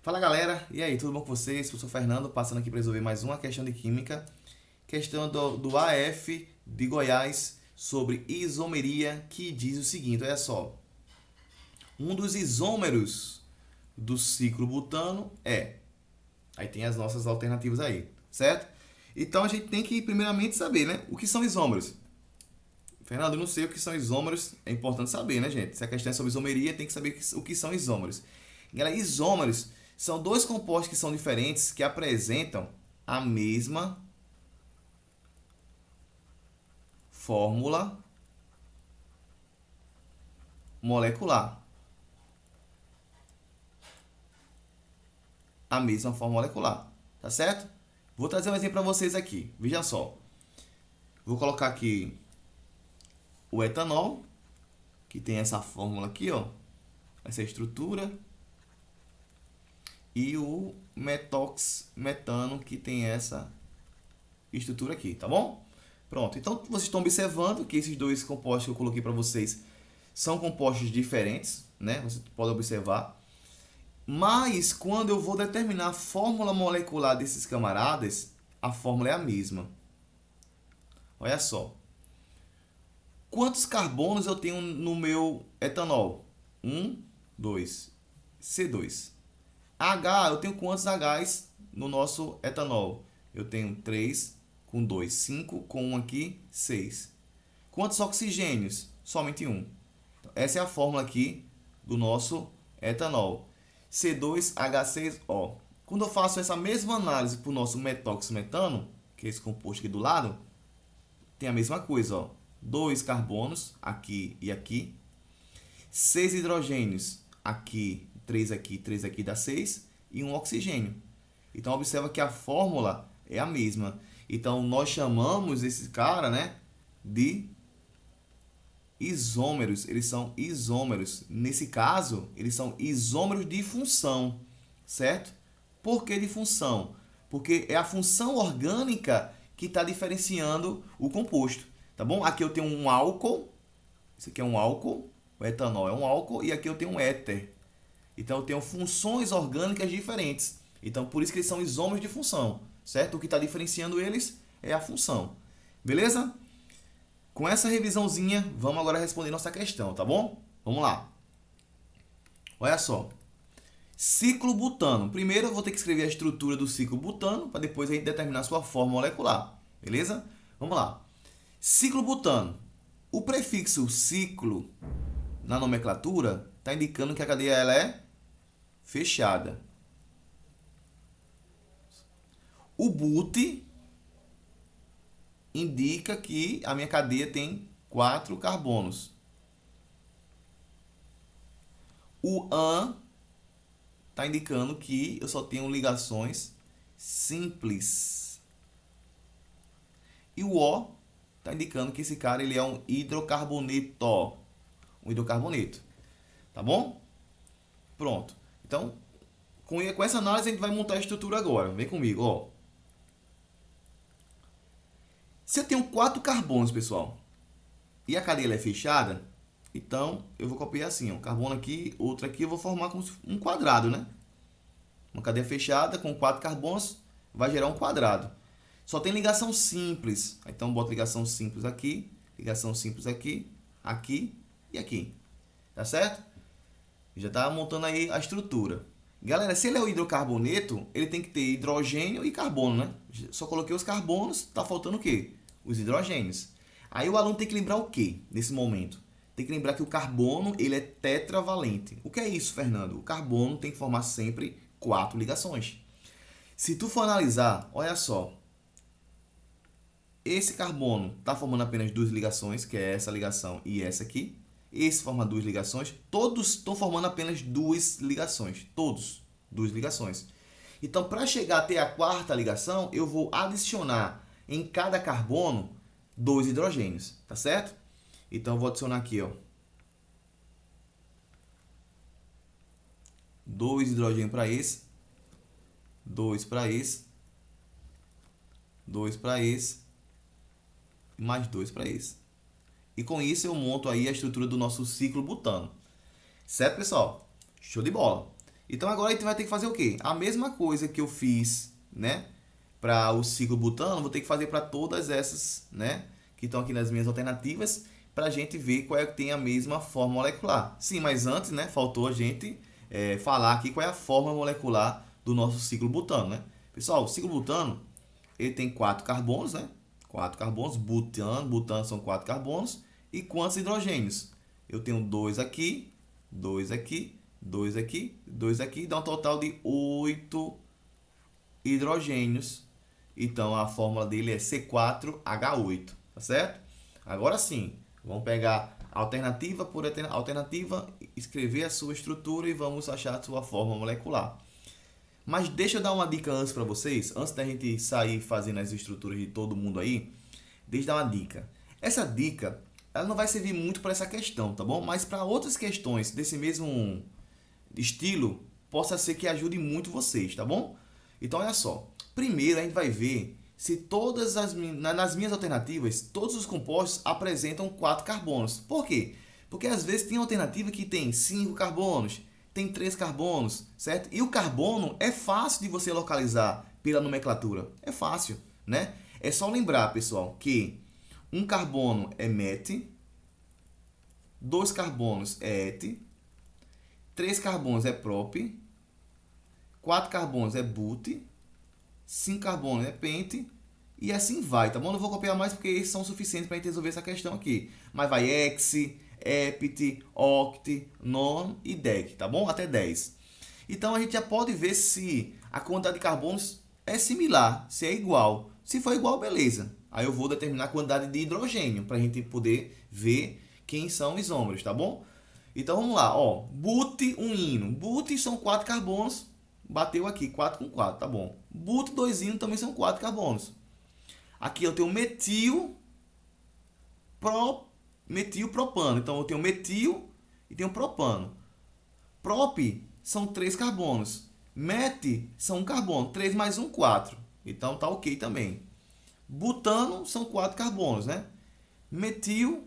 Fala galera, e aí, tudo bom com vocês? Eu sou o Fernando, passando aqui para resolver mais uma questão de química. Questão do AF de Goiás sobre isomeria, que diz o seguinte, olha só. Um dos isômeros do ciclo butano é... Aí tem as nossas alternativas aí, certo? Então a gente tem que primeiramente saber, né? O que são isômeros? Fernando, eu não sei o que são isômeros, é importante saber, né, gente? Se a questão é sobre isomeria, tem que saber o que são isômeros. Galera, isômeros são dois compostos que são diferentes, que apresentam a mesma fórmula molecular. A mesma fórmula molecular, tá certo? Vou trazer um exemplo para vocês aqui. Veja só. Vou colocar aqui o etanol, que tem essa fórmula aqui, ó. Essa estrutura. E o metoxmetano, que tem essa estrutura aqui, tá bom? Pronto, então vocês estão observando que esses dois compostos que eu coloquei para vocês são compostos diferentes, né? Você pode observar. Mas quando eu vou determinar a fórmula molecular desses camaradas, a fórmula é a mesma. Olha só. Quantos carbonos eu tenho no meu etanol? 1, 2, C2. H, eu tenho quantos Hs no nosso etanol? Eu tenho 3 com 2, 5 com 1 aqui, 6. Quantos oxigênios? Somente 1. Essa é a fórmula aqui do nosso etanol. C2H6O. Quando eu faço essa mesma análise para o nosso metoxmetano, que é esse composto aqui do lado, tem a mesma coisa, ó. 2 carbonos aqui e aqui. 6 hidrogênios aqui, 3 aqui dá 6. E um oxigênio. Então, observa que a fórmula é a mesma. Então, nós chamamos esse cara, né, de isômeros. Eles são isômeros. Nesse caso, eles são isômeros de função, certo? Por que de função? Porque é a função orgânica que está diferenciando o composto, tá bom? Aqui eu tenho um álcool, isso aqui é um álcool, o etanol é um álcool, e aqui eu tenho um éter. Então eu tenho funções orgânicas diferentes. Então por isso que eles são isômeros de função, certo? O que está diferenciando eles é a função. Beleza? Com essa revisãozinha, vamos agora responder nossa questão, tá bom? Vamos lá. Olha só. Ciclo butano. Primeiro eu vou ter que escrever a estrutura do ciclo butano, para depois a gente determinar a sua forma molecular. Beleza? Vamos lá. Ciclo butano. O prefixo ciclo na nomenclatura está indicando que a cadeia ela é fechada. O but indica que a minha cadeia tem 4 carbonos. O an está indicando que eu só tenho ligações simples. E o O está indicando que esse cara ele é um hidrocarboneto. Um hidrocarboneto. Tá bom? Pronto. Então, com essa análise a gente vai montar a estrutura agora. Vem comigo, ó. Se eu tenho 4 carbonos, pessoal, e a cadeia é fechada, então eu vou copiar assim, ó, carbono aqui, outro aqui, eu vou formar como um quadrado, né? Uma cadeia fechada com 4 carbonos vai gerar um quadrado. Só tem ligação simples. Então boto ligação simples aqui, aqui e aqui. Tá certo? Já está montando aí a estrutura. Galera, se ele é o hidrocarboneto, ele tem que ter hidrogênio e carbono, né? Só coloquei os carbonos, tá faltando o quê? Os hidrogênios. Aí o aluno tem que lembrar o quê nesse momento? Tem que lembrar que o carbono ele é tetravalente. O que é isso, Fernando? O carbono tem que formar sempre 4 ligações. Se tu for analisar, olha só. Esse carbono está formando apenas 2 ligações, que é essa ligação e essa aqui. Esse forma 2 ligações. Todos estão formando apenas 2 ligações. Todos, 2 ligações. Então, para chegar até a 4ª ligação, eu vou adicionar em cada carbono 2 hidrogênios, tá certo? Então, eu vou adicionar aqui, ó. 2 hidrogênios para esse. 2 para esse. 2 para esse. E mais 2 para esse. E com isso eu monto aí a estrutura do nosso ciclo butano. Certo, pessoal? Show de bola. Então agora a gente vai ter que fazer o quê? A mesma coisa que eu fiz, né, para o ciclo butano, vou ter que fazer para todas essas, né, que estão aqui nas minhas alternativas, para a gente ver qual é que tem a mesma forma molecular. Sim, mas antes, né, faltou a gente falar aqui qual é a forma molecular do nosso ciclo butano, né? Pessoal, o ciclo butano, ele tem 4 carbonos, né? 4 carbonos, butano são 4 carbonos. E quantos hidrogênios? Eu tenho 2 aqui, 2 aqui, 2 aqui, 2 aqui, dá um total de 8 hidrogênios. Então a fórmula dele é C4H8, tá certo? Agora sim, vamos pegar alternativa por alternativa, escrever a sua estrutura e vamos achar a sua forma molecular. Mas deixa eu dar uma dica antes para vocês, antes da gente sair fazendo as estruturas de todo mundo aí, deixa eu dar uma dica. Essa dica, ela não vai servir muito para essa questão, tá bom? Mas para outras questões desse mesmo estilo, possa ser que ajude muito vocês, tá bom? Então olha só, primeiro a gente vai ver se nas minhas alternativas, todos os compostos apresentam 4 carbonos. Por quê? Porque às vezes tem alternativa que tem 5 carbonos, tem 3 carbonos, certo? E o carbono é fácil de você localizar pela nomenclatura. É fácil, né? É só lembrar, pessoal, que um carbono é met, 2 carbonos é et, 3 carbonos é prop, 4 carbonos é but, 5 carbonos é pente, e assim vai, tá bom? Não vou copiar mais porque esses são suficientes para a gente resolver essa questão aqui. Mas vai hex, hept, oct, non e dec, tá bom? Até 10. Então a gente já pode ver se a quantidade de carbonos é similar, se é igual. Se for igual, beleza. Aí eu vou determinar a quantidade de hidrogênio para a gente poder ver quem são isômeros, tá bom? Então vamos lá, ó. But, um íno. But são 4 carbonos. Bateu aqui, 4 com 4, tá bom. But, 2 ínos também são 4 carbonos. Aqui eu tenho metil, propano. Então eu tenho metil e tenho propano. Prop são 3 carbonos. Met são 1 carbono. 3 mais 1, 4. Então tá ok também. Butano são 4 carbonos, né? Metil,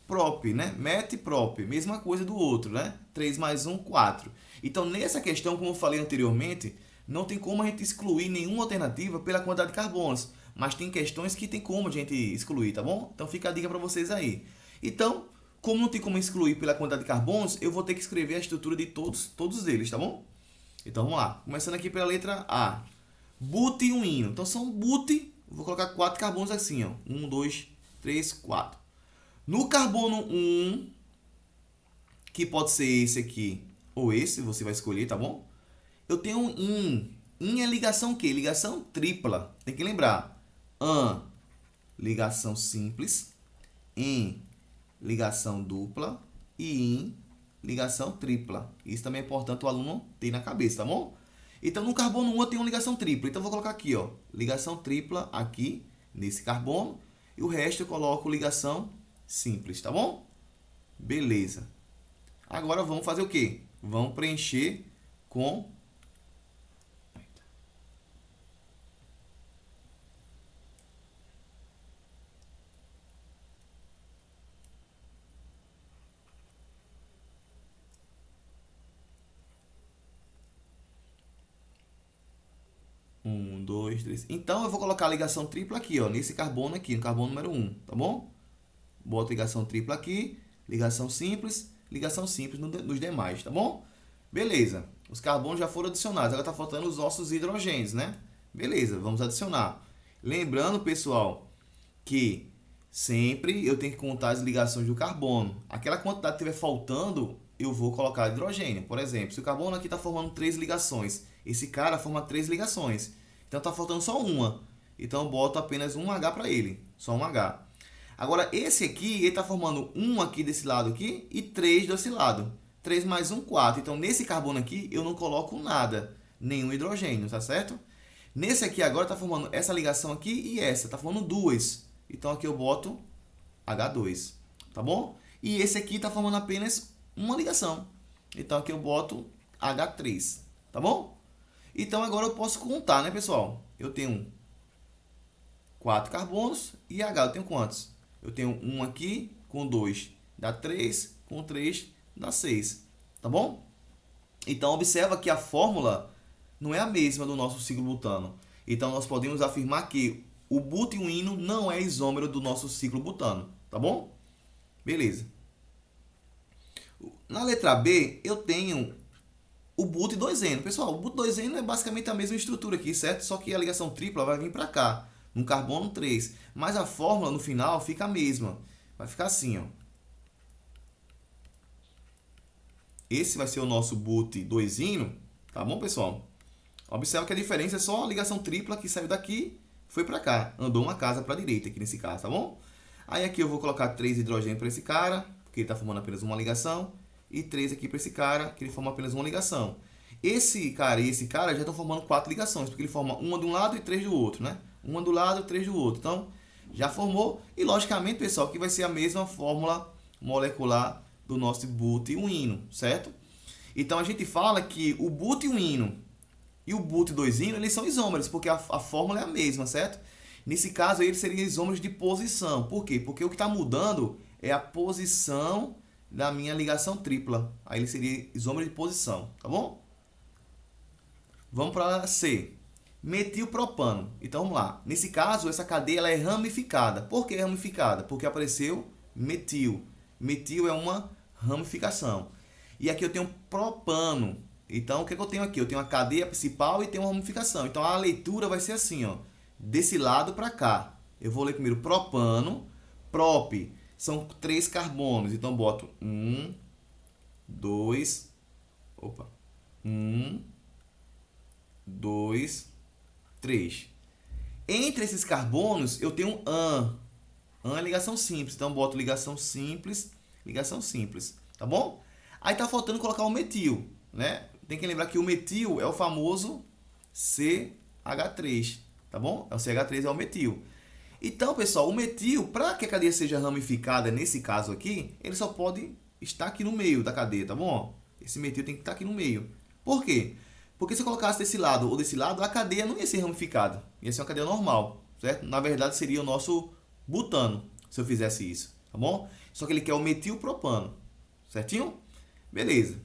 prop, né? Met, prop. Mesma coisa do outro, né? 3 mais 1, 4. Então nessa questão, como eu falei anteriormente, não tem como a gente excluir nenhuma alternativa pela quantidade de carbonos. Mas tem questões que tem como a gente excluir, tá bom? Então fica a dica para vocês aí. Então, como não tem como excluir pela quantidade de carbonos, eu vou ter que escrever a estrutura de todos eles, tá bom? Então vamos lá. Começando aqui pela letra A. But e um íno. Então são but, vou colocar 4 carbonos assim, ó. 1, 2, 3, 4. No carbono 1, que pode ser esse aqui ou esse, você vai escolher, tá bom? Eu tenho um in. In é ligação o quê? Ligação tripla. Tem que lembrar. An, ligação simples. Em, ligação dupla. E in, ligação tripla. Isso também é importante o aluno ter na cabeça, tá bom? Então, no carbono 1 eu tenho uma ligação tripla. Então, eu vou colocar aqui, ó. Ligação tripla aqui, nesse carbono. E o resto eu coloco ligação simples, tá bom? Beleza. Agora, vamos fazer o quê? Vamos preencher com... Um, dois, três. Então eu vou colocar a ligação tripla aqui, ó, nesse carbono aqui, no carbono número 1, tá bom? Boto ligação tripla aqui, ligação simples nos demais, tá bom? Beleza. Os carbonos já foram adicionados, agora tá faltando os nossos hidrogênios, né? Beleza, vamos adicionar. Lembrando, pessoal, que sempre eu tenho que contar as ligações do carbono. Aquela quantidade que estiver faltando, eu vou colocar hidrogênio. Por exemplo, se o carbono aqui está formando 3 ligações, esse cara forma 3 ligações. Então está faltando só uma. Então eu boto apenas um H para ele, só um H. Agora esse aqui, ele está formando um aqui desse lado aqui e 3 desse lado. 3 mais 1, 4. Então nesse carbono aqui eu não coloco nada, nenhum hidrogênio, tá certo? Nesse aqui agora está formando essa ligação aqui e essa, está formando 2. Então aqui eu boto H2, tá bom? E esse aqui está formando apenas uma ligação. Então aqui eu boto H3, tá bom? Então agora eu posso contar, né, pessoal? Eu tenho 4 carbonos e H eu tenho quantos? Eu tenho 1 aqui com 2 dá 3, com 3 dá 6, tá bom? Então, observa que a fórmula não é a mesma do nosso ciclo butano. Então, nós podemos afirmar que o butiwino não é isômero do nosso ciclo butano, tá bom? Beleza. Na letra B, eu tenho o but 2N. Pessoal, o but 2N é basicamente a mesma estrutura aqui, certo? Só que a ligação tripla vai vir para cá, no carbono 3. Mas a fórmula no final fica a mesma. Vai ficar assim, ó. Esse vai ser o nosso but 2Ino, tá bom, pessoal? Observa que a diferença é só a ligação tripla que saiu daqui, foi para cá. Andou uma casa para a direita aqui nesse caso, tá bom? Aí aqui eu vou colocar 3 hidrogênios para esse cara, porque ele está formando apenas uma ligação. E 3 aqui para esse cara, que ele forma apenas uma ligação. Esse cara e esse cara já estão formando 4 ligações, porque ele forma uma de um lado e 3 do outro, né? Uma do lado e 3 do outro. Então, já formou. E, logicamente, pessoal, que vai ser a mesma fórmula molecular do nosso butiwino, certo? Então, a gente fala que o butiwino e o but2ino, eles são isômeros, porque a fórmula é a mesma, certo? Nesse caso, aí, eles seriam isômeros de posição. Por quê? Porque o que está mudando é a posição da minha ligação tripla. Aí ele seria isômero de posição, tá bom? Vamos para C. Metilpropano. Então vamos lá. Nesse caso, essa cadeia ela é ramificada. Por que ramificada? Porque apareceu metil. Metil é uma ramificação. E aqui eu tenho propano. Então o que eu tenho aqui? Eu tenho a cadeia principal e tenho uma ramificação. Então a leitura vai ser assim, ó, desse lado para cá. Eu vou ler primeiro propano, prop. São 3 carbonos, então boto 1, 2, 3. Entre esses carbonos eu tenho um AN. AN é ligação simples, então boto ligação simples, tá bom? Aí tá faltando colocar o metil, né? Tem que lembrar que o metil é o famoso CH3, tá bom? O CH3 é o metil. Então, pessoal, o metil, para que a cadeia seja ramificada nesse caso aqui, ele só pode estar aqui no meio da cadeia, tá bom? Esse metil tem que estar aqui no meio. Por quê? Porque se eu colocasse desse lado ou desse lado, a cadeia não ia ser ramificada. Ia ser uma cadeia normal, certo? Na verdade, seria o nosso butano, se eu fizesse isso, tá bom? Só que ele quer o metilpropano, certinho? Beleza.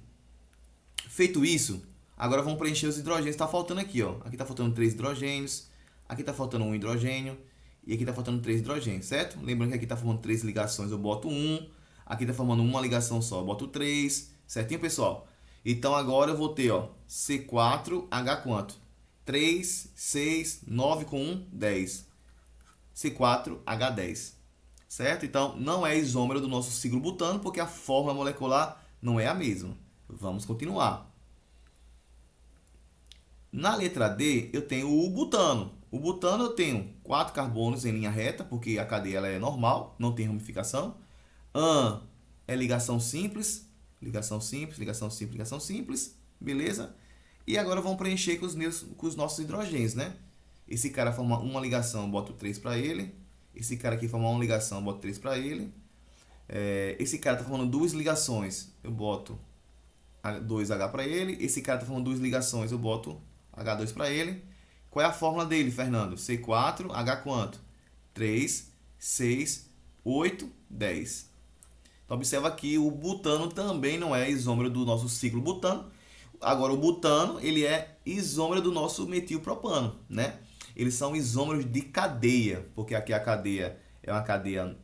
Feito isso, agora vamos preencher os hidrogênios. Está faltando aqui, ó. Aqui está faltando 3 hidrogênios, aqui está faltando 1 hidrogênio, e aqui está faltando 3 hidrogênios, certo? Lembrando que aqui está formando 3 ligações, eu boto 1. Aqui está formando uma ligação só, eu boto 3. Certinho, pessoal? Então, agora eu vou ter, ó, C4H quanto? 3, 6, 9 com 1, 10. C4H10. Certo? Então, não é isômero do nosso ciclo butano, porque a fórmula molecular não é a mesma. Vamos continuar. Na letra D, eu tenho o butano. O butano eu tenho 4 carbonos em linha reta, porque a cadeia ela é normal, não tem ramificação. AN é ligação simples, beleza? E agora vamos preencher com os nossos hidrogênios, né? Esse cara forma uma ligação, eu boto 3 para ele. Esse cara aqui forma uma ligação, eu boto 3 para ele. Esse cara está formando 2 ligações, eu boto 2H para ele. Esse cara está formando 2 ligações, eu boto H2 para ele. Qual é a fórmula dele, Fernando? C4, H quanto? 3, 6, 8, 10. Então, observa que o butano também não é isômero do nosso ciclo butano. Agora, o butano, ele é isômero do nosso metilpropano, né? Eles são isômeros de cadeia, porque aqui a cadeia é uma cadeia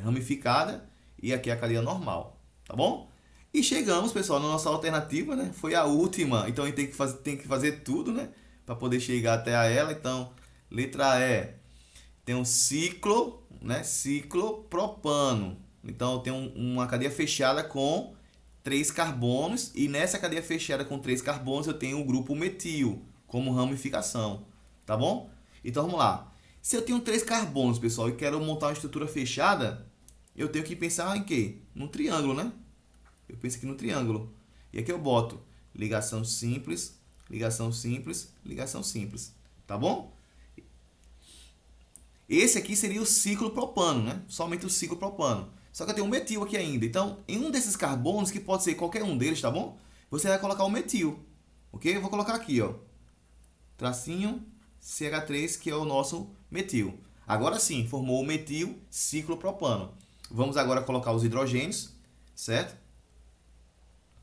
ramificada e aqui é a cadeia normal, tá bom? E chegamos, pessoal, na nossa alternativa, né? Foi a última, então a gente tem que fazer tudo, né? Para poder chegar até a ela. Então, letra E, tem um ciclo, né? Ciclopropano. Então, eu tenho uma cadeia fechada com 3 carbonos. E nessa cadeia fechada com 3 carbonos, eu tenho o grupo metil como ramificação. Tá bom? Então, vamos lá. Se eu tenho 3 carbonos, pessoal, e quero montar uma estrutura fechada, eu tenho que pensar em quê? Num triângulo, né? Eu penso aqui no triângulo. E aqui eu boto ligação simples, ligação simples, ligação simples. Tá bom? Esse aqui seria o ciclo propano, né? Somente o ciclo propano. Só que eu tenho um metil aqui ainda. Então, em um desses carbonos, que pode ser qualquer um deles, tá bom? Você vai colocar o metil. Ok? Eu vou colocar aqui, ó. Tracinho CH3, que é o nosso metil. Agora sim, formou o metil ciclopropano. Vamos agora colocar os hidrogênios, certo?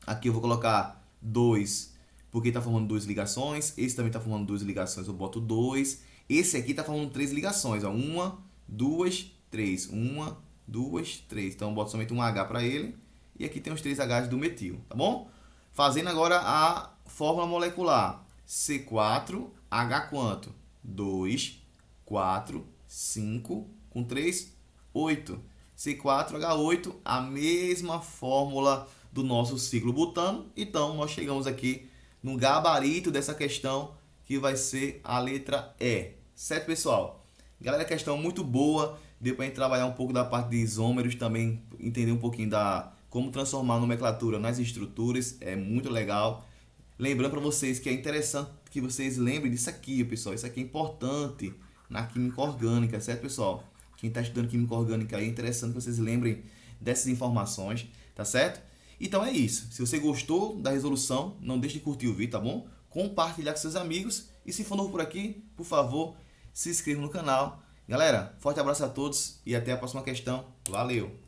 Aqui eu vou colocar 2, porque está formando duas ligações. Esse também está formando duas ligações, eu boto 2. Esse aqui está formando 3 ligações, ó. 1, 2, 3. 1, 2, 3. Então eu boto somente um H para ele. E aqui tem os 3 Hs do metil, tá bom? Fazendo agora a fórmula molecular. C4H quanto? 2, 4, 5, com 3, 8. C4H8, a mesma fórmula do nosso ciclo butano. Então, nós chegamos aqui no gabarito dessa questão, que vai ser a letra E. Certo, pessoal? Galera, questão muito boa. Deu para a gente trabalhar um pouco da parte de isômeros, também entender um pouquinho da como transformar a nomenclatura nas estruturas. É muito legal. Lembrando para vocês que é interessante que vocês lembrem disso aqui, pessoal. Isso aqui é importante na química orgânica, certo, pessoal? Quem está estudando química orgânica aí, é interessante que vocês lembrem dessas informações, tá certo? Então é isso. Se você gostou da resolução, não deixe de curtir o vídeo, tá bom? Compartilhar com seus amigos. E se for novo por aqui, por favor, se inscreva no canal. Galera, forte abraço a todos e até a próxima questão. Valeu!